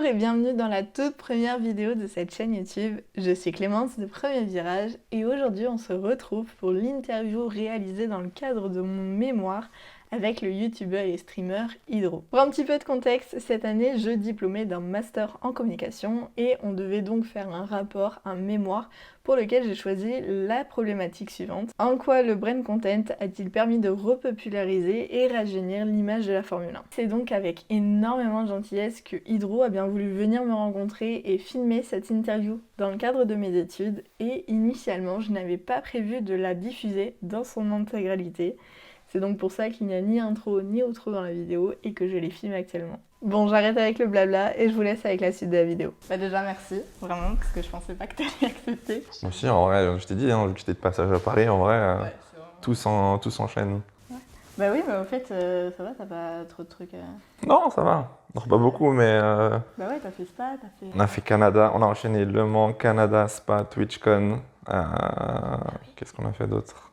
Bonjour et bienvenue dans la toute première vidéo de cette chaîne YouTube. Je suis Clémence de Premier Virage et aujourd'hui on se retrouve pour l'interview réalisée dans le cadre de mon mémoire avec le youtubeur et streamer Hydro. Pour un petit peu de contexte, cette année je diplômais d'un master en communication et on devait donc faire un rapport, un mémoire pour lequel j'ai choisi la problématique suivante. En quoi le brain content a-t-il permis de repopulariser et rajeunir l'image de la Formule 1? C'est donc avec énormément de gentillesse que Hydro a bien voulu venir me rencontrer et filmer cette interview dans le cadre de mes études et initialement je n'avais pas prévu de la diffuser dans son intégralité. C'est donc pour ça qu'il n'y a ni intro ni outro dans la vidéo et que je les filme actuellement. Bon, j'arrête avec le blabla et je vous laisse avec la suite de la vidéo. Bah déjà merci, vraiment, parce que je pensais pas que t'allais accepter. Moi aussi, en vrai, je t'ai dit, vu que j'étais de passage à Paris, en vrai, Ouais, c'est vraiment... tout s'enchaîne. Ouais. Bah oui, mais au fait, ça va, t'as pas trop de trucs Non, ça va. Non, pas beaucoup, mais... Bah ouais, t'as fait Spa, t'as fait... On a fait Canada, on a enchaîné Le Mans, Canada, Spa, TwitchCon. Qu'est-ce qu'on a fait d'autre?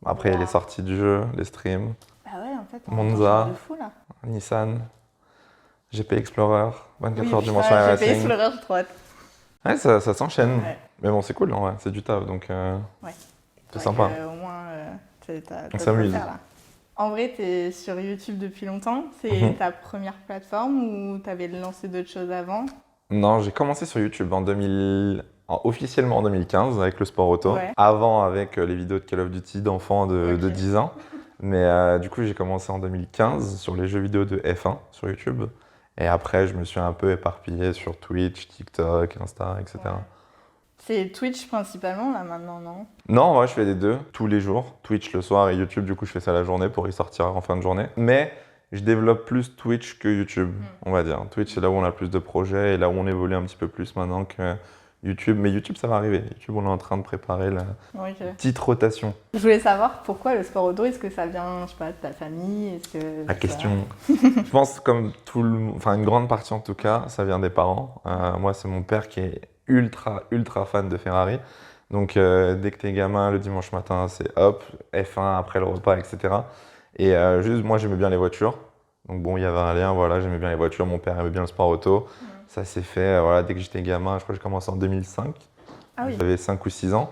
Après, il y a les sorties du jeu, les streams. Bah ouais, en fait, on Monza, de fou, là. Nissan, GP Explorer, 24 heures du Mans GP Racing. Explorer, j'ai trop hâte. Ouais, ça s'enchaîne. Ouais. Mais bon, c'est cool, en vrai, c'est du taf, donc Ouais. c'est sympa. Au moins, t'as On s'amuse. là. En vrai, t'es sur YouTube depuis longtemps. C'est ta première plateforme ou t'avais lancé d'autres choses avant? Non, j'ai commencé sur YouTube officiellement en 2015 avec le sport auto. Ouais. Avant avec les vidéos de Call of Duty d'enfants de 10 ans. Mais du coup, j'ai commencé en 2015 sur les jeux vidéo de F1 sur YouTube. Et après, je me suis un peu éparpillé sur Twitch, TikTok, Insta, etc. Ouais. C'est Twitch principalement là maintenant, non? Non, moi je fais les deux, tous les jours. Twitch le soir et YouTube, du coup, je fais ça la journée pour y sortir en fin de journée. Mais je développe plus Twitch que YouTube, on va dire. Twitch, c'est là où on a plus de projets et là où on évolue un petit peu plus maintenant que YouTube. Mais YouTube, ça va arriver. YouTube, on est en train de préparer la petite rotation. Je voulais savoir pourquoi le sport auto, est-ce que ça vient, je sais pas, de ta famille? La question. Je pense comme une grande partie en tout cas, ça vient des parents. Moi, c'est mon père qui est ultra fan de Ferrari. Donc dès que t'es gamin, le dimanche matin, c'est hop, F1 après le repas, etc. Et juste, moi, j'aimais bien les voitures. Donc bon, il y avait un lien, voilà, j'aimais bien les voitures. Mon père aimait bien le sport auto. Ça s'est fait, voilà, dès que j'étais gamin, je crois que j'ai commencé en 2005. Ah oui. J'avais 5 ou 6 ans.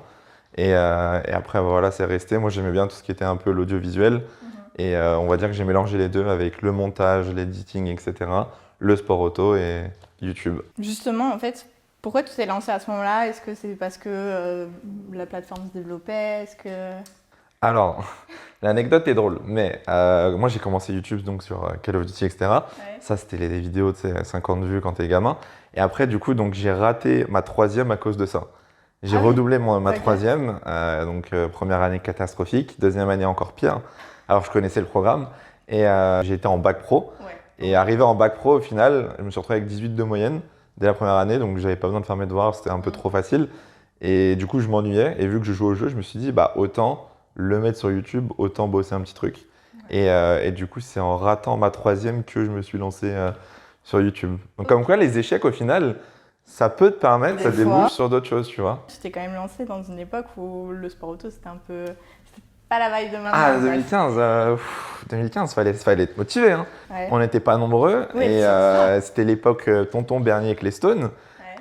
Et après, voilà, c'est resté. Moi, j'aimais bien tout ce qui était un peu l'audiovisuel. Et on va dire que j'ai mélangé les deux avec le montage, l'editing, etc. Le sport auto et YouTube. Justement, en fait, pourquoi tu t'es lancé à ce moment-là? Est-ce que c'est parce que la plateforme se développait? Est-ce que... Alors, l'anecdote est drôle, mais moi j'ai commencé YouTube donc sur Call of Duty, etc. Ouais. Ça, c'était les vidéos de 50 vues quand t'es gamin. Et après, du coup, donc j'ai raté ma troisième à cause de ça. J'ai redoublé ma troisième, donc première année catastrophique, deuxième année encore pire. Alors, je connaissais le programme et j'ai été en bac pro. Ouais. Et arrivé en bac pro, au final, je me suis retrouvé avec 18 de moyenne dès la première année, donc j'avais pas besoin de faire mes devoirs, c'était un peu trop facile. Et du coup, je m'ennuyais. Et vu que je jouais au jeu, je me suis dit, bah autant le mettre sur YouTube, autant bosser un petit truc. Et du coup, c'est en ratant ma troisième que je me suis lancé sur YouTube. Donc comme quoi, les échecs, au final, ça peut te permettre, ça débouche sur d'autres choses, tu vois. Tu t'es quand même lancé dans une époque où le sport auto, c'était un peu... C'était pas la vibe de maintenant. Ah, 2015, fallait être motivé. Hein. Ouais. On n'était pas nombreux et c'était l'époque tonton Bernier avec les Stones.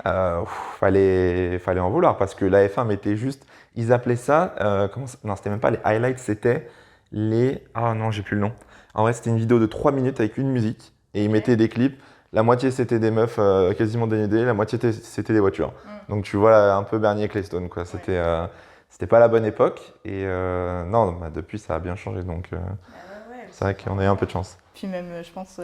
Fallait en vouloir parce que la F1 mettait juste... Ils appelaient ça, non, c'était même pas les highlights, c'était les... Ah non, j'ai plus le nom. En vrai, c'était une vidéo de 3 minutes avec une musique et ils mettaient des clips. La moitié, c'était des meufs quasiment dénudées, la moitié, c'était des voitures. Donc tu vois un peu Bernier avec les Stones, quoi. C'était pas la bonne époque et non, bah, depuis, ça a bien changé. Donc c'est vrai qu'on a eu un peu de chance. Puis même, je pense...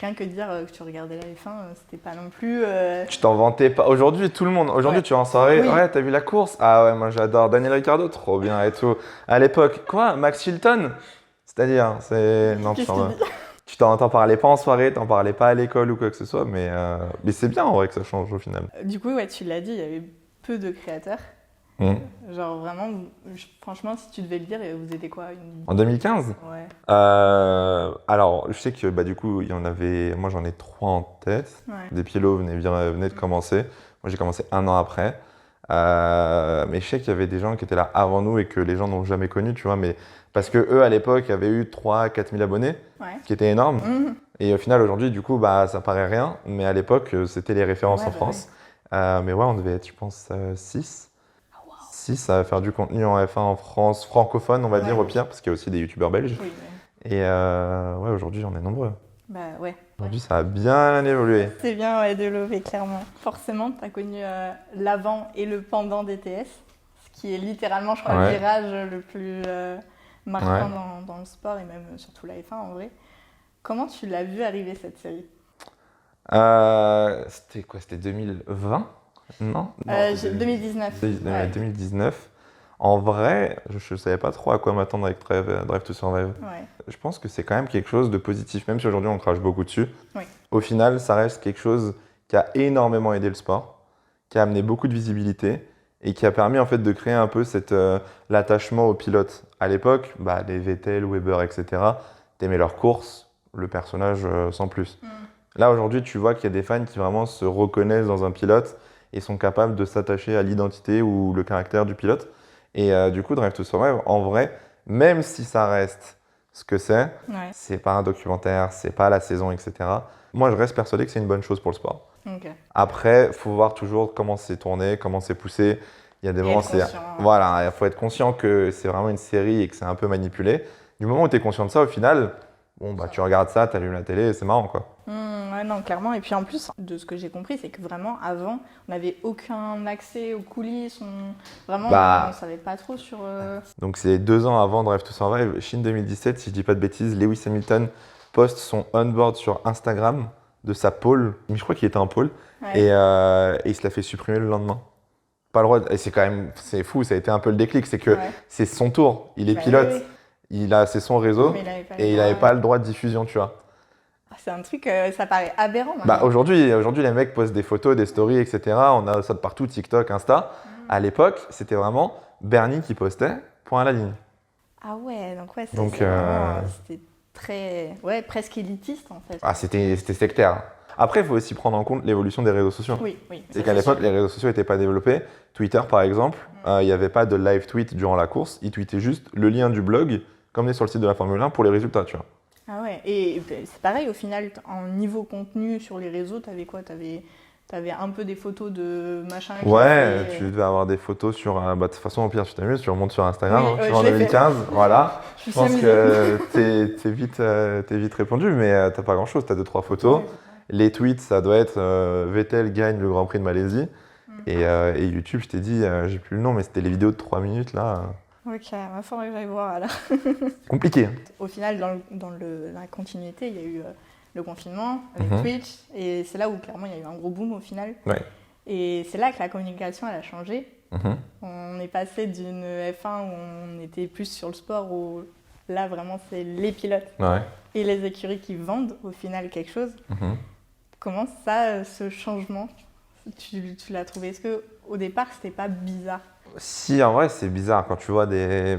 Rien que dire que tu regardais la F1, c'était pas non plus... Tu t'en vantais pas. Aujourd'hui, tout le monde. Aujourd'hui, tu vas en soirée. Oui. Ouais, t'as vu la course? Ah ouais, moi j'adore. Daniel Ricciardo, trop bien et tout. À l'époque, quoi? Max Chilton? C'est-à-dire, c'est... Non, tu t'en parlais pas en soirée, t'en parlais pas à l'école ou quoi que ce soit, mais c'est bien en vrai que ça change au final. Du coup, ouais, tu l'as dit, il y avait peu de créateurs. Genre vraiment, franchement, si tu devais le dire, vous étiez quoi En 2015? Ouais. Alors, je sais que bah, du coup, il y en avait. Moi, j'en ai 3 en tête. Ouais. Des Pielo venaient de commencer. Moi, j'ai commencé 1 an après. Mais je sais qu'il y avait des gens qui étaient là avant nous et que les gens n'ont jamais connu, tu vois. Mais parce que eux, à l'époque, avaient eu 3 000 à 4 000 abonnés, ce qui était énorme. Et au final, aujourd'hui, du coup, bah, ça paraît rien, mais à l'époque, c'était les références en France. Mais ouais, on devait être, je pense, 6. 6 à faire du contenu en F1 en France, francophone, on va dire, au pire, parce qu'il y a aussi des youtubeurs belges. Oui, Et ouais, aujourd'hui, on est nombreux. Bah ouais. Aujourd'hui, ça a bien évolué. C'est bien développé, clairement. Forcément, tu as connu l'avant et le pendant DTS, ce qui est littéralement, je crois, le virage le plus marquant dans le sport et même surtout la F1 en vrai. Comment tu l'as vu arriver cette série? C'était quoi? C'était 2020? Non, 2019. 2019. En vrai, je ne savais pas trop à quoi m'attendre avec Drive to Survive. Ouais. Je pense que c'est quand même quelque chose de positif, même si aujourd'hui on crache beaucoup dessus. Oui. Au final, ça reste quelque chose qui a énormément aidé le sport, qui a amené beaucoup de visibilité et qui a permis en fait de créer un peu l'attachement aux pilotes. À l'époque, bah, les Vettel, Weber, etc., t'aimais leurs courses, le personnage sans plus. Là, aujourd'hui, tu vois qu'il y a des fans qui vraiment se reconnaissent dans un pilote et sont capables de s'attacher à l'identité ou le caractère du pilote. Et du coup, Drive to Survive, en vrai, même si ça reste ce que c'est pas un documentaire, c'est pas la saison, etc. Moi, je reste persuadé que c'est une bonne chose pour le sport. Okay. Après, il faut voir toujours comment c'est tourné, comment c'est poussé. Il y a des moments, voilà, il faut être conscient que c'est vraiment une série et que c'est un peu manipulé. Du moment où tu es conscient de ça, au final, bon, bah, tu regardes ça, tu allumes la télé et c'est marrant, quoi. Ouais, non, clairement. Et puis en plus, de ce que j'ai compris, c'est que vraiment, avant, on n'avait aucun accès aux coulisses. Vraiment, on ne savait pas trop sur... Donc c'est 2 ans avant Drive to Survive, Chine 2017, si je dis pas de bêtises, Lewis Hamilton poste son onboard sur Instagram de sa pole, mais je crois qu'il était en pole, et il se l'a fait supprimer le lendemain. Pas le droit, et c'est fou, ça a été un peu le déclic, c'est que c'est son tour, il est pilote, c'est son réseau, et il n'avait pas le droit de diffusion, tu vois. C'est un truc, ça paraît aberrant. Bah, aujourd'hui, les mecs postent des photos, des stories, etc. On a ça de partout, TikTok, Insta. À l'époque, c'était vraiment Bernie qui postait, point à la ligne. Ah ouais, donc c'était très, presque élitiste en fait. Ah, c'était sectaire. Après, il faut aussi prendre en compte l'évolution des réseaux sociaux. Oui. C'est qu'à l'époque, les réseaux sociaux n'étaient pas développés. Twitter, par exemple, il n'y avait pas de live tweet durant la course. Ils tweetaient juste le lien du blog, comme on est sur le site de la Formule 1, pour les résultats, tu vois. Ah ouais, et c'est pareil, au final, en niveau contenu sur les réseaux, t'avais quoi? T'avais un peu des photos de machin. Ouais, tu devais avoir des photos sur... de toute façon, au pire, tu t'amuses, tu remontes sur Instagram, tu vois, en 2015, voilà. Je pense que t'es vite répondu, mais t'as pas grand-chose, t'as 2-3 photos. Les tweets, ça doit être Vettel gagne le Grand Prix de Malaisie. Et YouTube, je t'ai dit, j'ai plus le nom, mais c'était les vidéos de 3 minutes, là. Ok, il faudrait que j'aille voir alors. Compliqué. Au final, dans la continuité, il y a eu le confinement avec Twitch, et c'est là où clairement il y a eu un gros boom au final. Ouais. Et c'est là que la communication elle a changé. On est passé d'une F1 où on était plus sur le sport, où là vraiment c'est les pilotes et les écuries qui vendent au final quelque chose. Comment ça, ce changement, tu l'as trouvé? Est-ce qu'au départ c'était pas bizarre? Si, en vrai, c'est bizarre quand tu vois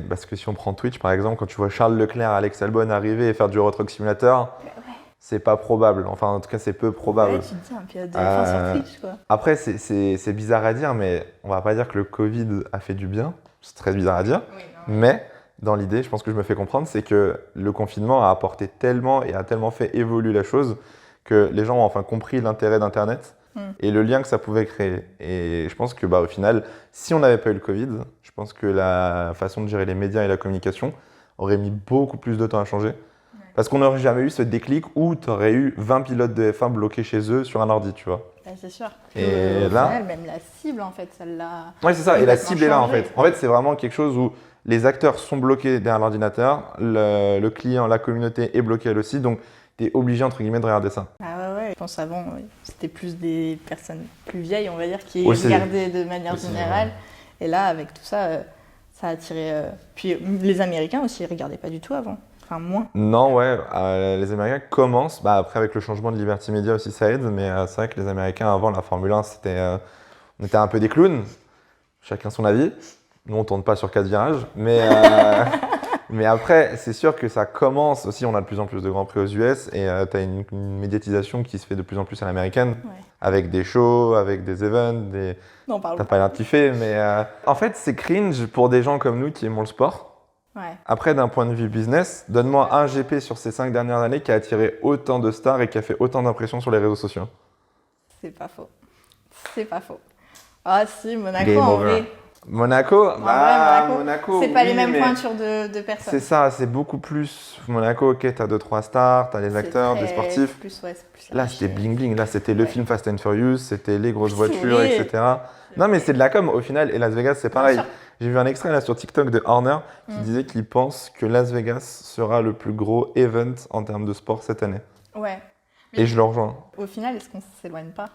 parce que si on prend Twitch, par exemple, quand tu vois Charles Leclerc, Alex Albon arriver et faire du Euro Truck Simulator, c'est pas probable. Enfin, en tout cas, c'est peu probable. Ouais, tu te dis un pilote de F1 sur Twitch, quoi. Après, c'est bizarre à dire, mais on va pas dire que le Covid a fait du bien. C'est très bizarre à dire. Mais dans l'idée, je pense que je me fais comprendre, c'est que le confinement a apporté tellement et a tellement fait évoluer la chose que les gens ont enfin compris l'intérêt d'Internet et le lien que ça pouvait créer. Et je pense que au final, si on n'avait pas eu le Covid, je pense que la façon de gérer les médias et la communication aurait mis beaucoup plus de temps à changer. Parce qu'on n'aurait jamais eu ce déclic où tu aurais eu 20 pilotes de F1 bloqués chez eux sur un ordi, tu vois. C'est sûr. Et au là, final, même la cible, en fait, celle-là. Oui, c'est ça. Et la cible est là, en fait. En fait, c'est vraiment quelque chose où les acteurs sont bloqués derrière l'ordinateur, le client, la communauté est bloquée elle aussi, donc tu es obligé, entre guillemets, de regarder ça. Ah ouais. Je pense avant, c'était plus des personnes plus vieilles, on va dire, qui regardaient de manière générale. Et là, avec tout ça, ça a attiré... Puis les Américains aussi, ils ne regardaient pas du tout avant. Enfin, moins. Non, les Américains commencent. Après, avec le changement de Liberty Media aussi, ça aide. Mais c'est vrai que les Américains, avant la Formule 1, on était un peu des clowns. Chacun son avis. Nous, on ne tourne pas sur 4 virages. Mais après, c'est sûr que ça commence aussi. On a de plus en plus de grands prix aux US. Et tu as une médiatisation qui se fait de plus en plus à l'américaine. Avec des shows, avec des events. T'as pas l'air de kiffer. Mais en fait, c'est cringe pour des gens comme nous qui aimons le sport. Ouais. Après, d'un point de vue business, donne-moi un GP sur ces 5 dernières années qui a attiré autant de stars et qui a fait autant d'impressions sur les réseaux sociaux. C'est pas faux. C'est pas faux. Ah si, Monaco Game en over. vrai. Monaco, Monaco, c'est pas les mêmes mais pointures de personnes. c'est ça, c'est beaucoup plus. Monaco, ok, t'as 2-3 stars, t'as les acteurs, des sportifs. C'est plus Là, c'était bling bling. Là, c'était le film Fast and Furious, c'était les grosses voitures, vrai. etc. Non, mais c'est de la com au final. Et Las Vegas, c'est pareil. Bien sûr. J'ai vu un extrait là sur TikTok de Horner qui disait qu'il pense que Las Vegas sera le plus gros event en termes de sport cette année. Ouais. Et je le rejoins. Au final, est-ce qu'on s'éloigne pas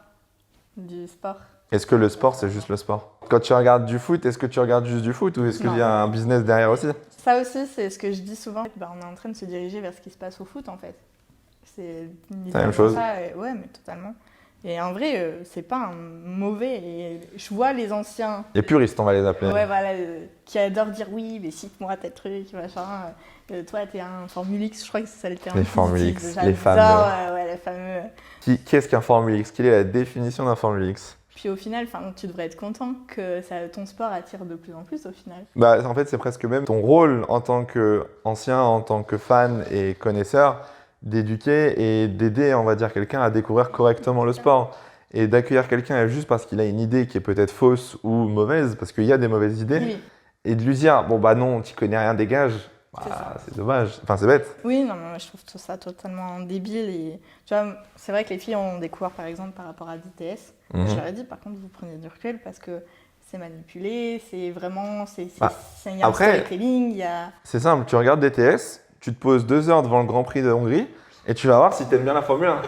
du sport? Est-ce que le sport, c'est juste le sport? Quand tu regardes du foot, est-ce que tu regardes juste du foot ou est-ce qu'il y a un business derrière aussi? Ça aussi, c'est ce que je dis souvent. On est en train de se diriger vers ce qui se passe au foot, en fait. C'est la même chose. Ouais, mais totalement. Et en vrai, c'est pas un mauvais. Et je vois les anciens. Les puristes, on va les appeler. Ouais, voilà, qui adorent dire oui, mais cite-moi tel truc, machin. Toi, t'es un Formule X, je crois que c'est ça le terme. Les Formule X, les fameux. Ouais, les fameux. Qu'est-ce qu'un Formule X? Quelle est la définition d'un Formule X? Puis au final, tu devrais être content que ton sport attire de plus en plus au final. Bah, en fait, c'est presque même ton rôle en tant qu'ancien, en tant que fan et connaisseur, d'éduquer et d'aider, on va dire, quelqu'un à découvrir correctement le sport. Et d'accueillir quelqu'un juste parce qu'il a une idée qui est peut-être fausse ou mauvaise, parce qu'il y a des mauvaises idées, Oui. et de lui dire, bon bah non, tu connais rien, dégage. Bah, c'est dommage, enfin c'est bête. Oui, non, mais moi, je trouve tout ça totalement débile. Et, tu vois, c'est vrai que les filles ont découvert, par exemple, par rapport à DTS. Je leur ai dit, par contre, vous prenez du recul parce que c'est manipulé, c'est vraiment. Il y a un storytelling, il y a. C'est simple, tu regardes DTS, tu te poses 2 heures devant le Grand Prix de Hongrie et tu vas voir si tu aimes bien la Formule 1.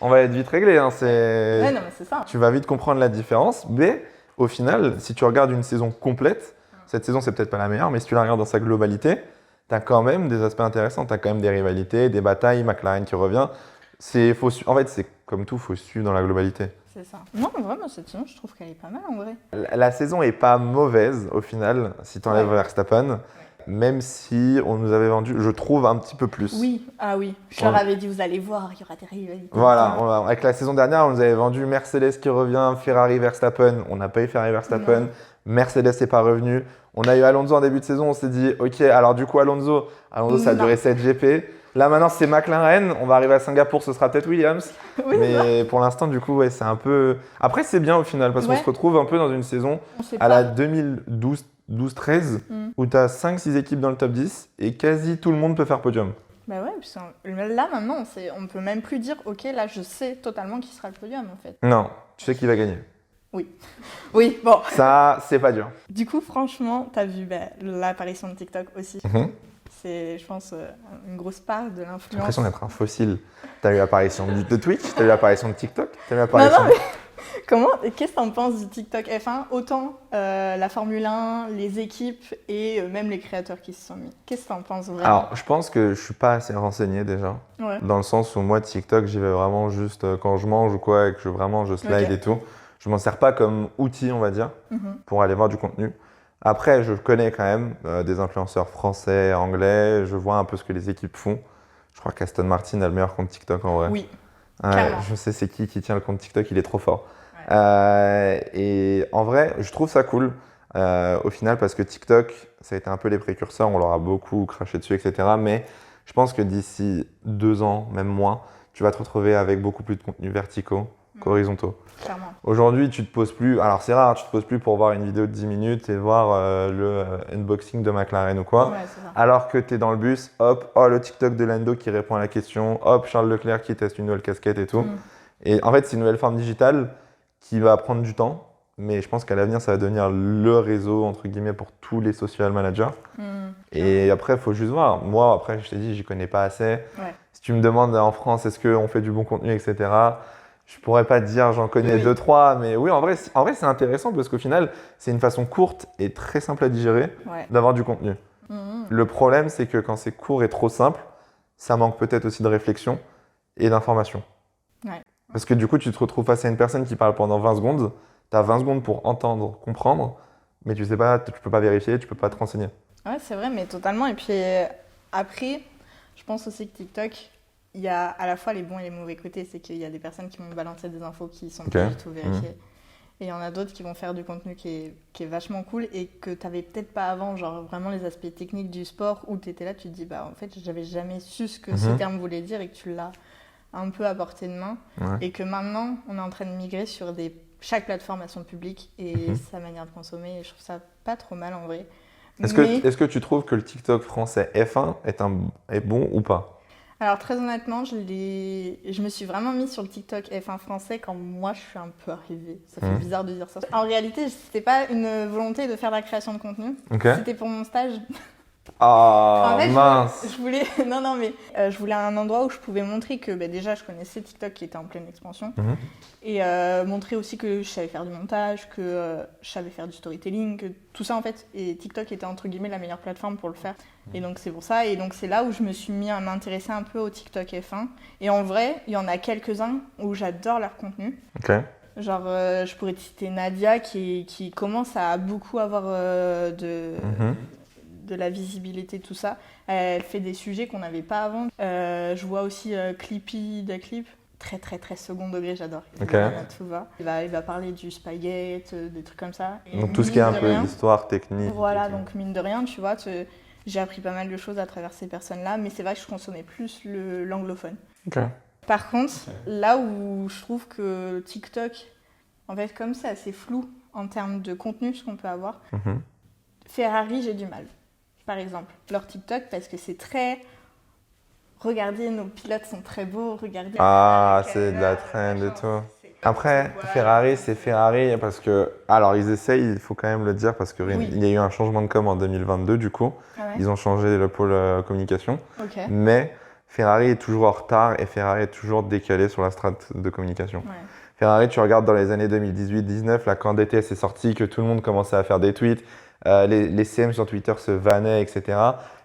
On va être vite réglé. Hein, Ouais, non, mais c'est ça. Tu vas vite comprendre la différence, mais au final, si tu regardes une saison complète, cette saison c'est peut-être pas la meilleure, mais si tu la regardes dans sa globalité, tu as quand même des aspects intéressants. Tu as quand même des rivalités, des batailles, McLaren qui revient. En fait, c'est comme tout, il faut suivre dans la globalité. C'est ça. Non, vraiment, cette saison, je trouve qu'elle est pas mal en vrai. La saison est pas mauvaise au final, si tu enlèves Verstappen, même si on nous avait vendu, je trouve, un petit peu plus. Oui, je leur avais dit, vous allez voir, il y aura des rivalités. Voilà, avec la saison dernière, on nous avait vendu Mercedes qui revient, Ferrari Verstappen, on n'a pas eu Ferrari Verstappen, non. Mercedes n'est pas revenu. On a eu Alonso en début de saison, on s'est dit, ok, alors du coup Alonso ça a duré 7 GP. Là maintenant c'est McLaren, on va arriver à Singapour, ce sera peut-être Williams. Oui, mais pour l'instant du coup c'est un peu... Après c'est bien au final parce qu'on se retrouve un peu dans une saison à la 2012-13 où tu as 5-6 équipes dans le top 10 et quasi tout le monde peut faire podium. Bah ouais, puis là maintenant on peut même plus dire ok là je sais totalement qui sera le podium en fait. Non, tu sais qui va gagner. Oui, bon. Ça c'est pas dur. Du coup franchement t'as vu l'apparition de TikTok aussi. C'est, je pense, une grosse part de l'influence. J'ai l'impression d'être un fossile. Tu as eu l'apparition de Twitch, tu as eu l'apparition de TikTok, tu as eu l'apparition... Non, mais qu'est-ce que tu en penses du TikTok F1? Autant la Formule 1, les équipes et même les créateurs qui se sont mis. Qu'est-ce que tu en penses vraiment? Alors, je pense que je suis pas assez renseigné déjà. Ouais. Dans le sens où moi, TikTok, j'y vais vraiment juste quand je mange ou quoi et que je slide et tout. Je m'en sers pas comme outil, on va dire, pour aller voir du contenu. Après, je connais quand même des influenceurs français, anglais. Je vois un peu ce que les équipes font. Je crois qu'Aston Martin a le meilleur compte TikTok en vrai. Oui. Je sais c'est qui tient le compte TikTok, il est trop fort. Ouais. Et en vrai, je trouve ça cool au final parce que TikTok, ça a été un peu les précurseurs. On leur a beaucoup craché dessus, etc. Mais je pense que d'ici 2 ans, même moins, tu vas te retrouver avec beaucoup plus de contenus verticaux qu'horizontaux. Clairement. Aujourd'hui, tu te poses plus, alors c'est rare, tu te poses plus pour voir une vidéo de 10 minutes et voir le unboxing de McLaren ou quoi. Ouais, c'est ça. Alors que tu es dans le bus, hop, le TikTok de Lando qui répond à la question, hop, Charles Leclerc qui teste une nouvelle casquette et tout. Et en fait, c'est une nouvelle forme digitale qui va prendre du temps, mais je pense qu'à l'avenir, ça va devenir le réseau, entre guillemets, pour tous les social managers. Et après, il faut juste voir. Moi, après, je t'ai dit, j'y connais pas assez. Ouais. Si tu me demandes en France, est-ce qu'on fait du bon contenu, etc., je pourrais pas te dire, j'en connais 2-3, mais oui, en vrai, c'est intéressant parce qu'au final, c'est une façon courte et très simple à digérer d'avoir du contenu. Le problème, c'est que quand c'est court et trop simple, ça manque peut-être aussi de réflexion et d'information. Ouais. Parce que du coup, tu te retrouves face à une personne qui parle pendant 20 secondes, tu as 20 secondes pour entendre, comprendre, mais tu sais pas, tu peux pas vérifier, tu peux pas te renseigner. Ouais, c'est vrai, mais totalement. Et puis après, je pense aussi que TikTok, il y a à la fois les bons et les mauvais côtés. C'est qu'il y a des personnes qui vont balancer des infos qui sont pas du tout vérifiées. Et il y en a d'autres qui vont faire du contenu qui est vachement cool et que tu n'avais peut-être pas avant, genre vraiment les aspects techniques du sport où tu étais là, tu te dis, bah en fait, j'avais jamais su ce que ce terme voulait dire et que tu l'as un peu à portée de main. Ouais. Et que maintenant, on est en train de migrer sur chaque plateforme à son public et sa manière de consommer. Et je trouve ça pas trop mal en vrai. Est-ce que tu trouves que le TikTok français F1 est bon ou pas? Alors très honnêtement, je me suis vraiment mise sur le TikTok F1 français quand moi je suis un peu arrivée. Ça fait bizarre de dire ça. En réalité, c'était pas une volonté de faire de la création de contenu. Okay. C'était pour mon stage. Ah, en fait, mince. Je voulais je voulais un endroit où je pouvais montrer que déjà je connaissais TikTok qui était en pleine expansion et montrer aussi que je savais faire du montage, que je savais faire du storytelling, que tout ça en fait. Et TikTok était entre guillemets la meilleure plateforme pour le faire. Et donc c'est pour ça. Et donc c'est là où je me suis mis à m'intéresser un peu au TikTok F1. Et en vrai, il y en a quelques-uns où j'adore leur contenu. Okay. Genre, je pourrais te citer Nadia qui commence à beaucoup avoir de la visibilité, tout ça. Elle fait des sujets qu'on n'avait pas avant. Je vois aussi Clippy de Clip. Très, très, très second degré, j'adore. Okay. Tout va. Il va parler du Spygate, des trucs comme ça. Et donc tout ce qui est un peu histoire, technique. Voilà, donc mine de rien, tu vois, j'ai appris pas mal de choses à travers ces personnes-là, mais c'est vrai que je consommais plus l'anglophone. Okay. Par contre, là où je trouve que TikTok, en fait, comme c'est assez flou en termes de contenu, ce qu'on peut avoir, Ferrari, j'ai du mal. Par exemple, leur TikTok, parce que c'est très... Regardez, nos pilotes sont très beaux, regardez... Ah, c'est de la trend et tout. Après, Ferrari, c'est Ferrari parce que... Alors, ils essayent, il faut quand même le dire, parce qu'il y a eu un changement de com en 2022, du coup. Ah ouais. Ils ont changé le pôle communication. Okay. Mais Ferrari est toujours en retard et Ferrari est toujours décalé sur la strate de communication. Ouais. Ferrari, tu regardes dans les années 2018-19, là, quand DTS est sorti, que tout le monde commençait à faire des tweets, les CM sur Twitter se vannaient, etc.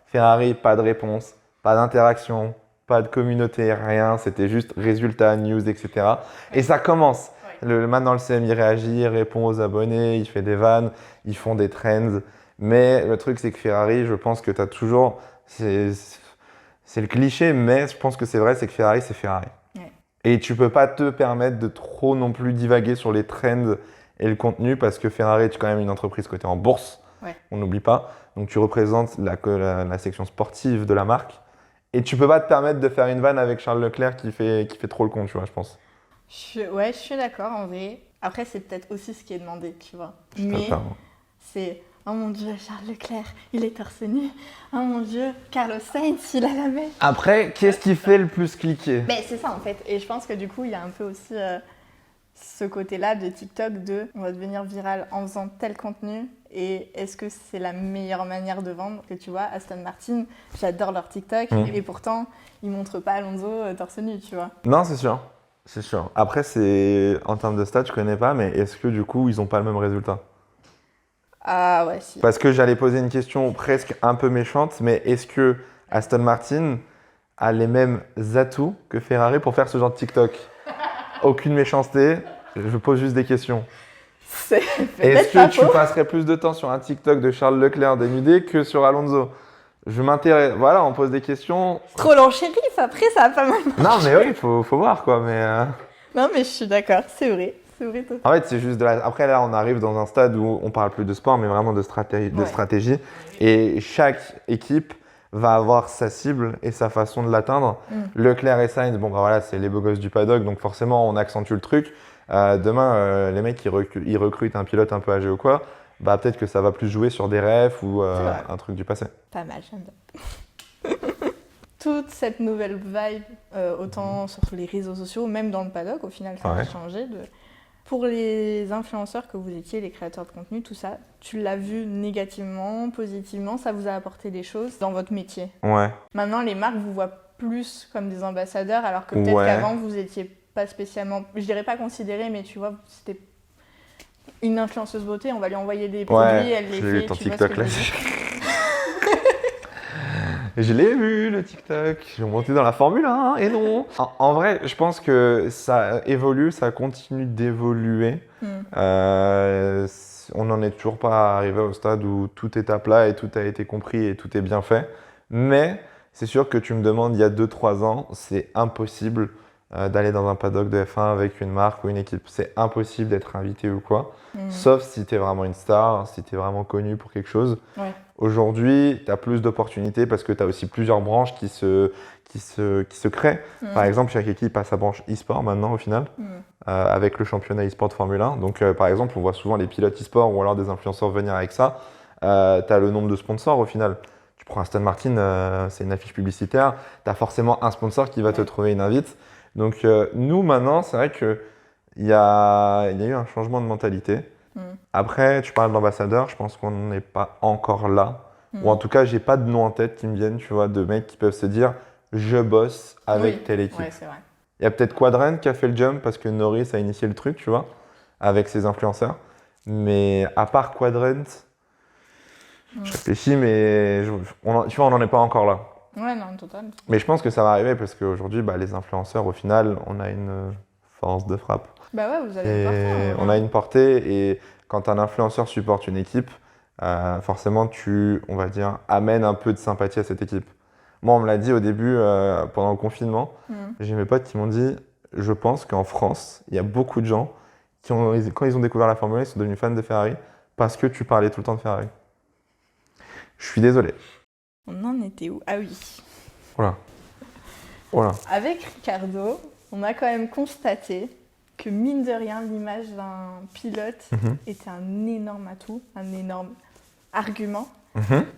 Ferrari, pas de réponse, pas d'interaction, pas de communauté, rien. C'était juste résultats, news, etc. Et ça commence. Maintenant, le CM, il réagit, il répond aux abonnés, il fait des vannes, ils font des trends. Mais le truc, c'est que Ferrari, je pense que tu as toujours... C'est le cliché, mais je pense que c'est vrai, c'est que Ferrari, c'est Ferrari. Ouais. Et tu peux pas te permettre de trop non plus divaguer sur les trends et le contenu parce que Ferrari est quand même une entreprise cotée en bourse. Ouais. On n'oublie pas. Donc tu représentes la section sportive de la marque. Et tu peux pas te permettre de faire une vanne avec Charles Leclerc qui fait trop le con, tu vois, je pense. Je suis d'accord en vrai. Après, c'est peut-être aussi ce qui est demandé, tu vois. Mais c'est... Oh mon Dieu, Charles Leclerc, il est torse nu. Oh mon Dieu, Carlos Sainz, il a la main. Après, qu'est-ce qui fait le plus cliquer ? Ben, c'est ça en fait. Et je pense que du coup, il y a un peu aussi ce côté-là de TikTok on va devenir viral en faisant tel contenu. Et est-ce que c'est la meilleure manière de vendre ? Que tu vois, Aston Martin, j'adore leur TikTok. Et pourtant, ils montrent pas Alonso torse nu, tu vois. Non, c'est sûr. C'est sûr. Après, en termes de stats, je connais pas, mais est-ce que du coup, ils ont pas le même résultat ? Ah ouais, si. Parce que j'allais poser une question presque un peu méchante, mais est-ce que Aston Martin a les mêmes atouts que Ferrari pour faire ce genre de TikTok ? Aucune méchanceté, je pose juste des questions. Est-ce que tu passerais plus de temps sur un TikTok de Charles Leclerc dénudé que sur Alonso ? Je m'intéresse. Voilà, on pose des questions. Trop long shérif, après ça va pas mal. Non, mais oui, faut voir quoi. Mais Non, mais je suis d'accord, c'est vrai. En fait, c'est juste Après, là, on arrive dans un stade où on parle plus de sport, mais vraiment de stratégie. Et chaque équipe va avoir sa cible et sa façon de l'atteindre. Leclerc et Sainz, bon, bah voilà, c'est les beaux gosses du paddock, donc forcément, on accentue le truc. Demain, les mecs, ils recrutent un pilote un peu âgé ou quoi, bah peut-être que ça va plus jouer sur des refs ou un truc du passé. Pas mal, j'aime bien. Toute cette nouvelle vibe, autant sur les réseaux sociaux, même dans le paddock, au final, ça a changé. Pour les influenceurs que vous étiez, les créateurs de contenu, tout ça, tu l'as vu négativement, positivement, ça vous a apporté des choses dans votre métier. Ouais. Maintenant, les marques vous voient plus comme des ambassadeurs, alors que peut-être qu'avant, vous étiez pas spécialement, je dirais pas considéré, mais tu vois, c'était une influenceuse beauté, on va lui envoyer des produits, elle les fait. Vu ton TikTok là. Je l'ai vu le TikTok, je vais monter dans la Formule 1 et non. En vrai, je pense que ça évolue, ça continue d'évoluer. On n'en est toujours pas arrivé au stade où tout est à plat et tout a été compris et tout est bien fait. Mais c'est sûr que tu me demandes il y a 2-3 ans, c'est impossible d'aller dans un paddock de F1 avec une marque ou une équipe. C'est impossible d'être invité ou quoi, sauf si tu es vraiment une star, si tu es vraiment connu pour quelque chose. Ouais. Aujourd'hui, tu as plus d'opportunités parce que tu as aussi plusieurs branches qui se créent. Par exemple, chaque équipe a sa branche e-sport maintenant au final, avec le championnat e-sport de Formule 1. Donc par exemple, on voit souvent les pilotes e-sport ou alors des influenceurs venir avec ça. Tu as le nombre de sponsors au final. Tu prends Aston Martin, c'est une affiche publicitaire, tu as forcément un sponsor qui va te trouver une invite. Donc nous maintenant, c'est vrai qu'il y a eu un changement de mentalité. Après, tu parles d'ambassadeurs, je pense qu'on n'est pas encore là. Ou en tout cas, j'ai pas de nom en tête qui me viennent, tu vois, de mecs qui peuvent se dire je bosse avec telle équipe. Ouais, c'est vrai. Il y a peut-être Quadrant qui a fait le jump parce que Norris a initié le truc, tu vois, avec ses influenceurs. Mais à part Quadrant, je réfléchis, mais tu vois, on n'en est pas encore là. Ouais, non, total. Mais je pense que ça va arriver parce qu'aujourd'hui, les influenceurs, au final, on a une force de frappe. Bah ouais, vous avez une portée. On a une portée et quand un influenceur supporte une équipe, forcément, on va dire, amènes un peu de sympathie à cette équipe. Moi, on me l'a dit au début, pendant le confinement, j'ai mes potes qui m'ont dit, je pense qu'en France, il y a beaucoup de gens qui, quand ils ont découvert la Formule 1, ils sont devenus fans de Ferrari parce que tu parlais tout le temps de Ferrari. Je suis désolé. On en était où? Ah oui. Voilà. Avec Ricardo, on a quand même constaté que mine de rien, l'image d'un pilote était un énorme atout, un énorme argument.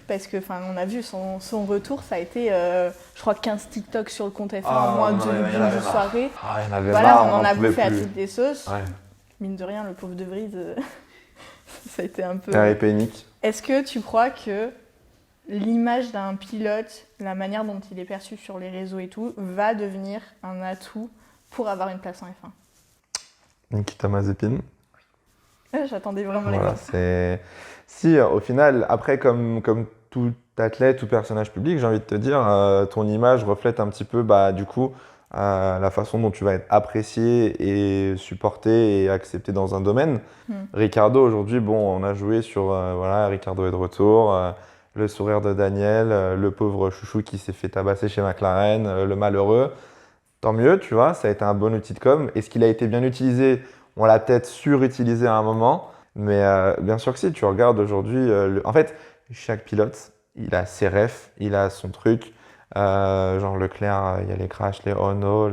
Parce que, on a vu son retour, ça a été, je crois, 15 TikTok sur le compte F1 en moins d'une soirée. Il y en avait voilà, marre, on en a pouvait bouffé à plus. toutes les sauces. Ouais. Mine de rien, le pauvre De Vries, ça a été un peu... Ouais, pénique. Est-ce que tu crois que l'image d'un pilote, la manière dont il est perçu sur les réseaux et tout, va devenir un atout pour avoir une place en F1? Nikita Mazepin. J'attendais vraiment Voilà, l'exemple. Si, au final, après, comme tout athlète, tout personnage public, j'ai envie de te dire, ton image reflète un petit peu, du coup, la façon dont tu vas être apprécié et supporté et accepté dans un domaine. Ricardo, aujourd'hui, on a joué sur, Ricardo est de retour, le sourire de Daniel, le pauvre chouchou qui s'est fait tabasser chez McLaren, le malheureux. Tant mieux, tu vois, ça a été un bon outil de com. Est-ce qu'il a été bien utilisé? On l'a peut-être surutilisé à un moment, mais bien sûr que si. Tu regardes aujourd'hui, en fait, chaque pilote, il a ses refs, il a son truc. Genre Leclerc, il y a les crashs, les oh-no,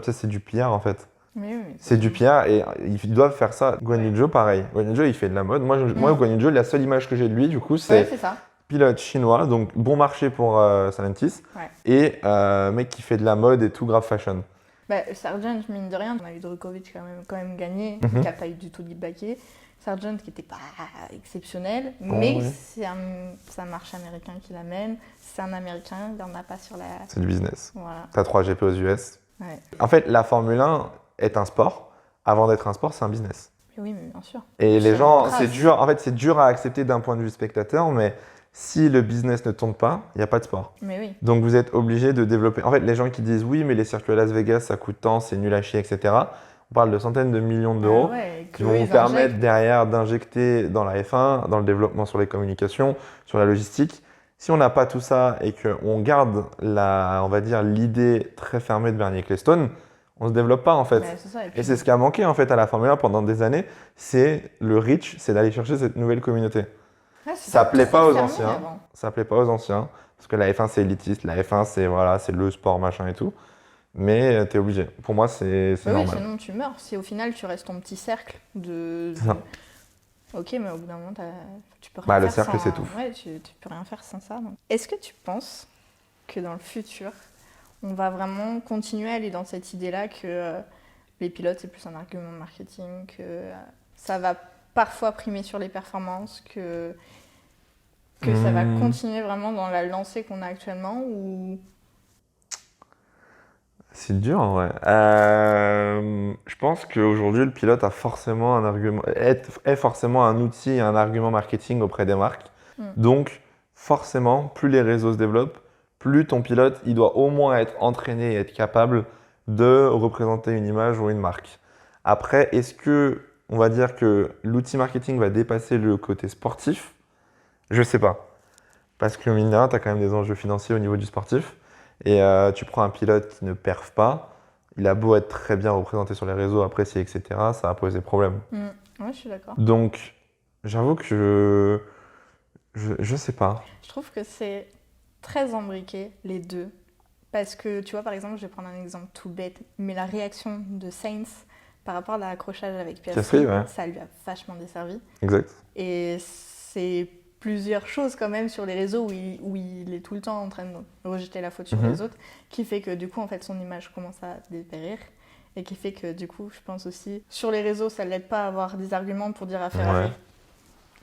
ça c'est du PR en fait. Oui. C'est du PR et ils doivent faire ça. Guan Yu Zhou, pareil. Guan Yu Zhou, il fait de la mode. Moi, Guan Yu Zhou, la seule image que j'ai de lui, du coup, c'est ça. pilote chinois, donc bon marché pour Stellantis, et mec qui fait de la mode et tout, grave fashion. Sargent, mine de rien, on a eu Drukovic quand même gagné, qui n'a pas eu du tout baqué. Sargent qui n'était pas exceptionnel, mais c'est un marché américain qui l'amène. C'est un américain, il n'y en a pas sur la... C'est du business. Voilà. T'as 3 GP aux US. Ouais. En fait, la Formule 1 est un sport. Avant d'être un sport, c'est un business. Oui, mais bien sûr. Et les gens, c'est dur. En fait, c'est dur à accepter d'un point de vue spectateur, mais si le business ne tourne pas, il n'y a pas de sport. Mais oui. Donc vous êtes obligé de développer. En fait, les gens qui disent oui, mais les circuits à Las Vegas, ça coûte tant, c'est nul à chier, etc. On parle de centaines de millions d'euros qui vont vous permettre derrière d'injecter dans la F1, dans le développement sur les communications, sur la logistique. Si on n'a pas tout ça et qu'on garde on va dire, l'idée très fermée de Bernie Ecclestone, on ne se développe pas en fait. C'est ça, et c'est ce qui a manqué en fait à la Formule 1 pendant des années, c'est le reach, c'est d'aller chercher cette nouvelle communauté. Ça plaît pas aux anciens. Avant. Ça plaît pas aux anciens parce que la F1 c'est élitiste, la F1 c'est le sport machin et tout. Mais t'es obligé. Pour moi c'est normal. Oui, sinon tu meurs. Si au final tu restes ton petit cercle de... Ok, mais au bout d'un moment tu peux rien faire le cercle c'est tout. Ouais, tu peux rien faire sans ça. Est-ce que tu penses que dans le futur on va vraiment continuer à aller dans cette idée-là que les pilotes c'est plus un argument de marketing, que ça va parfois primer sur les performances, que ça va continuer vraiment dans la lancée qu'on a actuellement ou... C'est dur en vrai. Je pense qu'aujourd'hui le pilote a forcément un argument, est forcément un outil, un argument marketing auprès des marques. Donc forcément, plus les réseaux se développent, plus ton pilote il doit au moins être entraîné et être capable de représenter une image ou une marque. Après, est-ce que on va dire que l'outil marketing va dépasser le côté sportif? Je sais pas. Parce que mine de rien, tu as quand même des enjeux financiers au niveau du sportif. Et tu prends un pilote qui ne perf pas, il a beau être très bien représenté sur les réseaux, apprécié, etc., ça a posé problème. Ouais, je suis d'accord. Donc, j'avoue que je sais pas. Je trouve que c'est très embriqué, les deux. Parce que, tu vois, par exemple, je vais prendre un exemple tout bête, mais la réaction de Sainz par rapport à l'accrochage avec Piastri, Ouais. ça lui a vachement desservi. Exact. Et c'est plusieurs choses quand même sur les réseaux où il est tout le temps en train de rejeter la faute sur les autres, qui fait que du coup, en fait, son image commence à dépérir. Et qui fait que du coup, je pense aussi, sur les réseaux, ça ne l'aide pas à avoir des arguments pour dire à Ferrari. Ouais.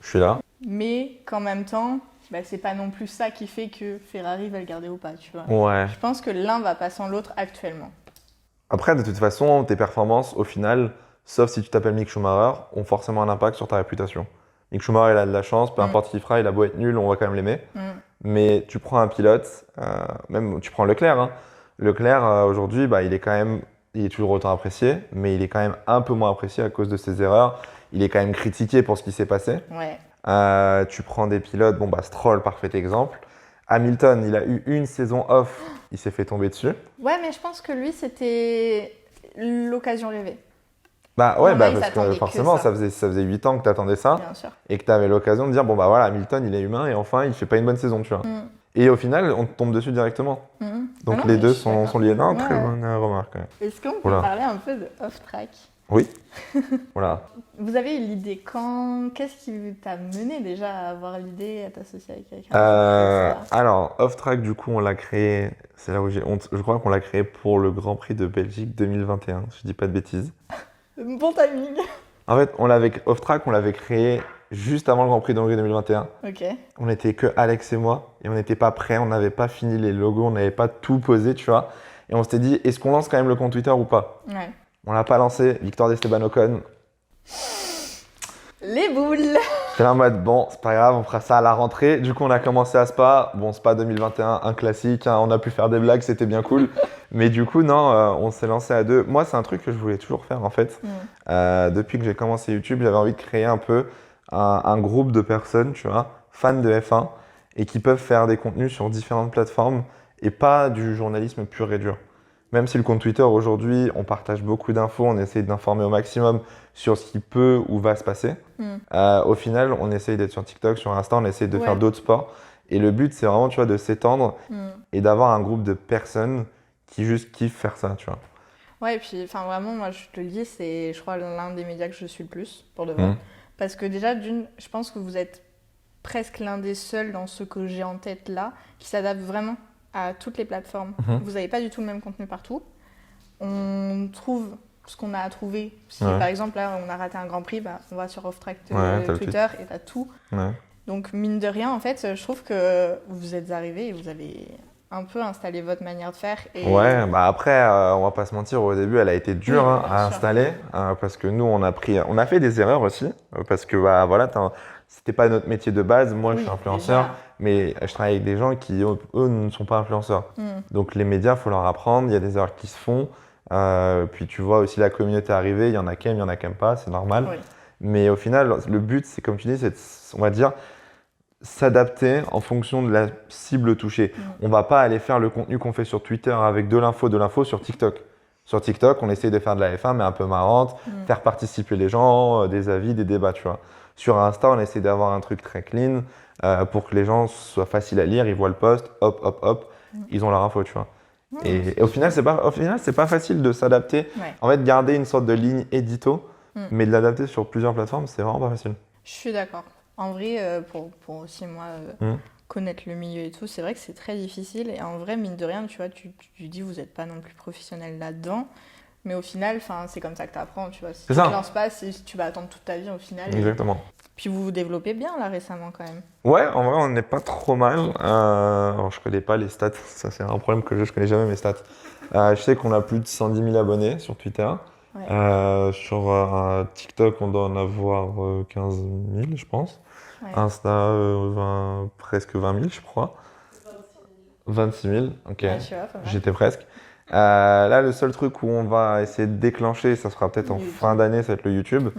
Je suis là. Mais qu'en même temps, c'est pas non plus ça qui fait que Ferrari va le garder ou pas, tu vois. Ouais. Je pense que l'un va pas sans l'autre actuellement. Après, de toute façon, tes performances, au final, sauf si tu t'appelles Mick Schumacher, ont forcément un impact sur ta réputation. Mick Schumacher, il a de la chance, peu importe ce qu'il fera, il a beau être nul, on va quand même l'aimer. Mais tu prends un pilote, même tu prends Leclerc. Hein. Leclerc, aujourd'hui, il est toujours autant apprécié, mais il est quand même un peu moins apprécié à cause de ses erreurs. Il est quand même critiqué pour ce qui s'est passé. Ouais. Tu prends des pilotes, Stroll, parfait exemple. Hamilton, il a eu une saison off, il s'est fait tomber dessus. Ouais, mais je pense que lui, c'était l'occasion rêvée. Parce que forcément, ça faisait 8 ans que tu attendais ça. Bien sûr. Et que tu avais l'occasion de dire, Hamilton, il est humain et enfin, il fait pas une bonne saison, tu vois. Et au final, on te tombe dessus directement. Donc les deux sont liés. Non, très bonne remarque. Ouais. Est-ce qu'on peut parler un peu de off-track ? Oui. Voilà. Vous avez eu l'idée quand ? Qu'est-ce qui t'a mené déjà à avoir l'idée, à t'associer avec quelqu'un ? Alors, off-track, du coup, on l'a créé, c'est là où j'ai honte, je crois qu'on l'a créé pour le Grand Prix de Belgique 2021, si je dis pas de bêtises. Bon timing. En fait, off-track, on l'avait créé juste avant le Grand Prix d'Hongrie 2021. Ok. On était que Alex et moi, et on n'était pas prêts, on n'avait pas fini les logos, on n'avait pas tout posé, tu vois. Et on s'était dit, est-ce qu'on lance quand même le compte Twitter ou pas ? Ouais. On l'a pas lancé, victoire d'Esteban Ocon. Les boules. J'étais là en mode, bon, c'est pas grave, on fera ça à la rentrée. Du coup, on a commencé à Spa. Bon, Spa 2021, un classique, hein, on a pu faire des blagues, c'était bien cool. Mais du coup, non, on s'est lancé à deux. Moi, c'est un truc que je voulais toujours faire, en fait. Depuis que j'ai commencé YouTube, j'avais envie de créer un peu un groupe de personnes, tu vois, fans de F1, et qui peuvent faire des contenus sur différentes plateformes et pas du journalisme pur et dur. Même si le compte Twitter, aujourd'hui, on partage beaucoup d'infos, on essaye d'informer au maximum sur ce qui peut ou va se passer. Au final, on essaye d'être sur TikTok, sur Insta, on essaye de faire d'autres sports. Et le but, c'est vraiment, tu vois, de s'étendre et d'avoir un groupe de personnes qui juste kiffent faire ça, tu vois. Ouais, et puis, vraiment, moi, je te le dis, c'est, je crois, l'un des médias que je suis le plus, pour de vrai. Parce que déjà, je pense que vous êtes presque l'un des seuls dans ce que j'ai en tête là, qui s'adapte vraiment à toutes les plateformes. Vous n'avez pas du tout le même contenu partout. On trouve ce qu'on a à trouver. Si par exemple, là, on a raté un Grand Prix, on va sur Off-Track Twitter et t'as tout. Donc, mine de rien, en fait, je trouve que vous êtes arrivés et vous avez un peu installé votre manière de faire. Et... Ouais, après, on va pas se mentir, au début, elle a été dure à installer. Parce que nous, on a fait des erreurs aussi. Parce que, c'était pas notre métier de base. Moi, je suis influenceur, mais je travaille avec des gens qui, eux, ne sont pas influenceurs. Donc, les médias, il faut leur apprendre. Il y a des erreurs qui se font. Puis, tu vois aussi la communauté arriver. Il y en a qui aiment, il y en a qui n'aiment pas. C'est normal. Oui. Mais au final, le but, c'est comme tu dis, c'est, on va dire, s'adapter en fonction de la cible touchée. On va pas aller faire le contenu qu'on fait sur Twitter avec de l'info sur TikTok. Sur TikTok, on essaye de faire de la F1, mais un peu marrante, faire participer les gens, des avis, des débats, tu vois. Sur Insta, on essaie d'avoir un truc très clean pour que les gens soient faciles à lire, ils voient le post, hop, ils ont leur info, tu vois. Et au final, c'est pas facile de s'adapter. En fait, garder une sorte de ligne édito, mais de l'adapter sur plusieurs plateformes, c'est vraiment pas facile. Je suis d'accord. En vrai, pour aussi moi connaître le milieu et tout, c'est vrai que c'est très difficile. Et en vrai, mine de rien, tu vois, tu dis vous n'êtes pas non plus professionnel là-dedans. Mais au final, c'est comme ça que tu apprends, tu vois. Si tu ne te lances pas, tu vas attendre toute ta vie au final. Exactement. Puis vous vous développez bien là récemment quand même. Ouais, en vrai, on n'est pas trop mal. Alors, je connais pas les stats, ça c'est un problème que je connais jamais mes stats. Je sais qu'on a plus de 110 000 abonnés sur Twitter. Sur TikTok, on doit en avoir 15 000, je pense. Insta, presque 20 000, je crois. 26 000, ok. J'étais presque. Là, le seul truc où on va essayer de déclencher, ça sera peut-être en fin d'année, ça va être le YouTube.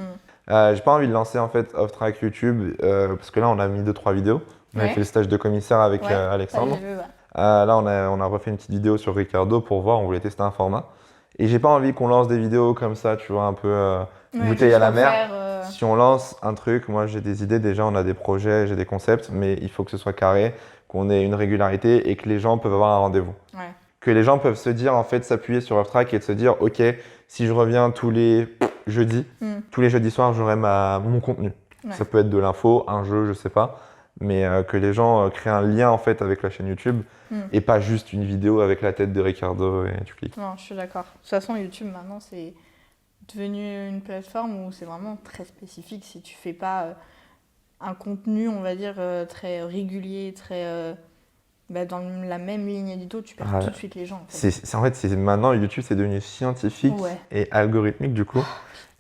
J'ai pas envie de lancer en fait off-track YouTube parce que là, on a mis 2-3 vidéos. On a fait le stage de commissaire avec Alexandre. Là, on a refait une petite vidéo sur Ricardo pour voir, on voulait tester un format. Et j'ai pas envie qu'on lance des vidéos comme ça, tu vois, un peu Ouais, bouteille à la faut mer. faire, Si on lance un truc, moi j'ai des idées déjà, on a des projets, j'ai des concepts, mais il faut que ce soit carré, qu'on ait une régularité et que les gens peuvent avoir un rendez-vous. Ouais. Que les gens peuvent se dire, en fait, s'appuyer sur leur track et de se dire, ok, si je reviens tous les jeudis, tous les jeudis soirs, j'aurai mon contenu. Ouais. Ça peut être de l'info, un jeu, je sais pas, mais que les gens créent un lien en fait avec la chaîne YouTube et pas juste une vidéo avec la tête de Ricardo et tu cliques. Non, je suis d'accord. De toute façon, YouTube maintenant, c'est devenu une plateforme où c'est vraiment très spécifique. Si tu fais pas un contenu, on va dire, très régulier, très dans la même ligne édito, tu perds tout de suite les gens. En fait. Maintenant, YouTube, c'est devenu scientifique Ouais. et algorithmique du coup.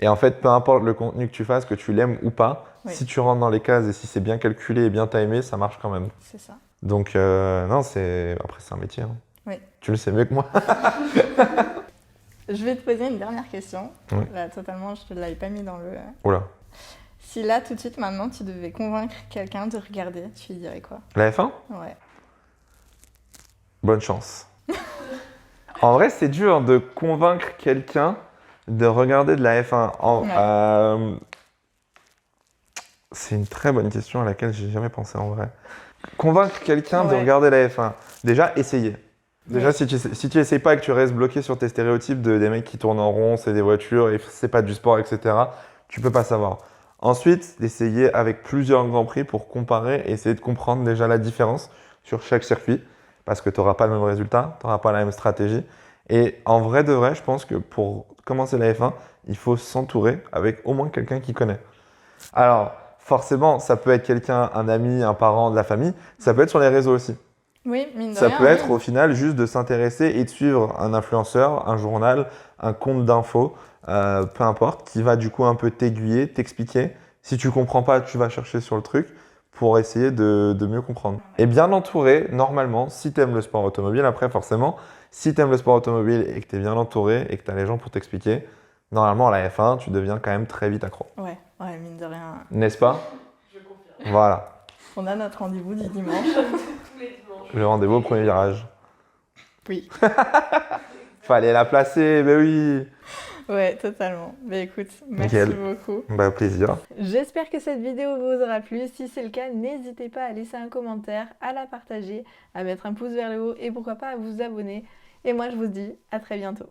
Et en fait, peu importe le contenu que tu fasses, que tu l'aimes ou pas, si tu rentres dans les cases et si c'est bien calculé et bien timé, ça marche quand même. C'est ça. Donc, non, après, c'est un métier. Hein. Oui. Tu le sais mieux que moi. Je vais te poser une dernière question. Oui. Là, totalement, je te l'avais pas mis dans le... Oula. Si là, tout de suite, maintenant, tu devais convaincre quelqu'un de regarder, tu lui dirais quoi? La F1? Ouais. Bonne chance. En vrai, c'est dur de convaincre quelqu'un de regarder de la F1. C'est une très bonne question à laquelle j'ai jamais pensé en vrai. Convaincre quelqu'un de regarder la F1. Déjà, essayer. Déjà, si tu essayes pas et que tu restes bloqué sur tes stéréotypes des mecs qui tournent en rond, c'est des voitures et c'est pas du sport, etc., tu peux pas savoir. Ensuite, d'essayer avec plusieurs grands prix pour comparer et essayer de comprendre déjà la différence sur chaque circuit parce que tu n'auras pas le même résultat, tu n'auras pas la même stratégie. Et en vrai de vrai, je pense que pour commencer la F1, il faut s'entourer avec au moins quelqu'un qui connaît. Alors, forcément, ça peut être quelqu'un, un ami, un parent de la famille, ça peut être sur les réseaux aussi. Oui, mine de Ça rien, peut être au final juste de s'intéresser et de suivre un influenceur, un journal, un compte d'infos, peu importe, qui va du coup un peu t'aiguiller, t'expliquer. Si tu comprends pas, tu vas chercher sur le truc pour essayer de mieux comprendre. Et bien entouré, normalement, si tu aimes le sport automobile, après forcément, si tu aimes le sport automobile et que tu es bien entouré et que tu as les gens pour t'expliquer, normalement à la F1, tu deviens quand même très vite accro. Ouais, mine de rien. N'est-ce pas? Je confirme. Voilà. On a notre rendez-vous du dimanche. Tous les dimanches. Le rendez-vous au premier virage. Oui. Fallait la placer, ben oui. Ouais, totalement. Mais écoute, merci Nickel. beaucoup. Bah, plaisir. J'espère que cette vidéo vous aura plu. Si c'est le cas, n'hésitez pas à laisser un commentaire, à la partager, à mettre un pouce vers le haut et pourquoi pas à vous abonner. Et moi, je vous dis à très bientôt.